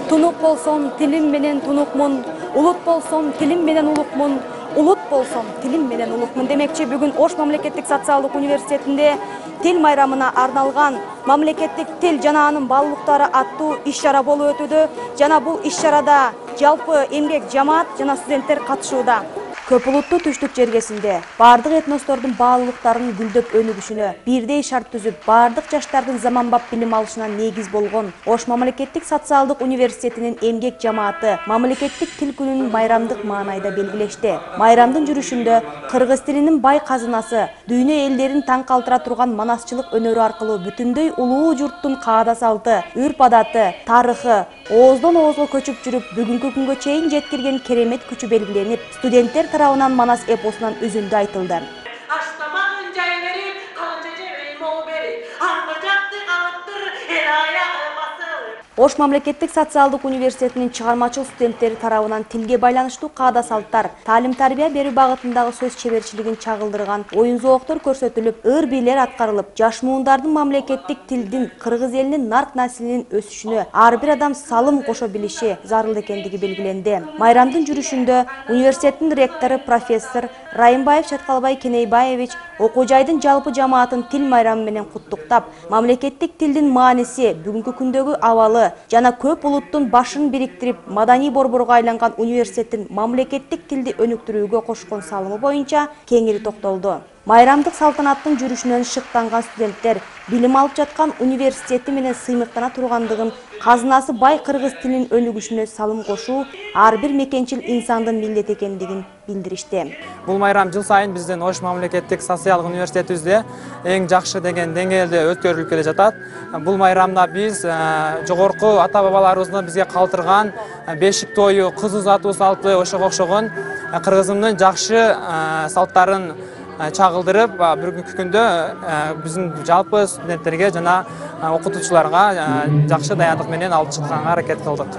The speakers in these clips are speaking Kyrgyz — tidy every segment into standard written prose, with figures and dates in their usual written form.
Tunuk bolsом tilim менен тунукмун, улут болсом тилим менен улукмун, улут болсом тилим менен улукмун демекчи бүгүн Ош мамлекеттик социалдык университетинде тил майрамына арналган мамлекеттик тил жана анын баалуулуктары аттуу иш-чара болуп өтүүдө. Жана бул иш-чарада жалпы эмгек жамаат жана студенттер катышууда. Көп улуттуу түштүк жергесинде бардык этностордун баалуулуктарынын гүлдөп өнүгүшүнө бирдей шарт түзүп, бардык жаштардын заманбап билим алышына негиз болгон Ош мамлекеттик социалдык университетинин эмгек жамааты мамлекеттик тил күнүн майрамдык маанайда белгилешти. Майрамдын жүрүшүндө кыргыз тилинин бай казынасы, дүйнө элдерин таң калтыра турган манасчылык өнөрү аркылуу бүтүндөй улуу журттун каада салты, үрп-адаты, тарыхы ооздон оозго көчүп жүрүп, бүгүнкү күнгө чейин жеткирген керемет күчү белгиленип, студенттер тарабынан Манас эпосунан үзүндү айтылды. Ош мамлекеттик социалдык университетинин чыгармачыл студенттери тарабынан тилге байланыштуу каада салттар, таалим-тарбия берүү багытындагы сөз чеберчилигин чагылдырган оюн-зооктор көрсөтүлүп, ыр-бийлер аткарылып, жаш муундардын мамлекеттик тилдин кыргыз элинин нарк наслинин өсүшүнө ар бир адам салым кошо билиши зарыл экендиги белгиленди. Майрамдын жүрүшүндө университеттин ректору профессор Райымбаев Чаткалбай Кенейбаевич окуу жайдын жалпы жамаатын тил майрамы менен куттуктап, мамлекеттик тилдин мааниси, бүгүнкү күндөгү абалы жана көп улуттун башын бириктирип, маданий борборго айланган университеттин мамлекеттик тилди өнүктүрүүгө кошкон салымы боюнча кеңири токтолду. Майрамдык салтанаттын жүрүшүнөн шыктанган студенттер билим алып жаткан университети менен сыймыктана тургандыгын, казынасы бай кыргыз тилинин өнүгүшүнө салым кошуу ар бир мекенчил инсандын милдети экендигин билдиришти. Бул майрам жыл сайын биздин Ош мамлекеттик социалдык университетибизде эң жакшы деген деңгээлде өткөрүлүп келе жатат. Бул майрамда биз жогорку ата-бабаларыбыздын бизге калтырган бешик тою, кыз узатуу салты, ошого окшогон кыргызымдын жакшы салттарын чагылдырып, бүгүнкү күндө биздин жалпы студенттерге жана окутуучуларга жакшы даярдык менен алып чыкканга аракет кылдык.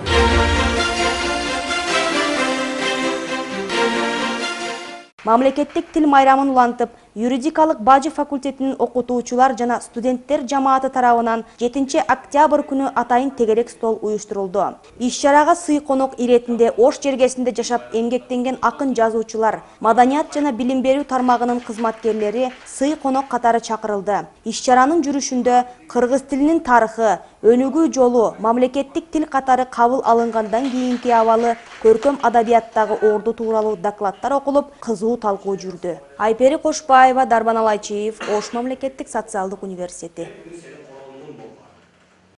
Мамлекеттик тил майрамын улантып, юридикалык бажы факультетинин окутуучулар жана студенттер жамааты тарабынан 7 октябрь күнү атайын тегерек стол уюштурулду. Иш-чарага сый конок иретинде Ош жергесинде жашап эмгектенген акын жазуучулар, маданият жана билим берүү тармагынын кызматкерлери сый конок катары чакырылды. Иш-чаранын жүрүшүндө кыргыз тилинин тарыхы, өнүгүү жолу, мамлекеттик тил катары кабыл алынгандан кийинки абалы, көркөм адабияттагы орду тууралуу докладдар окулуп, кызуу талкуу жүрдү. Айпери Кошбаева, Дарбан Алайчиев, Ош мамлекеттик социалдык университети.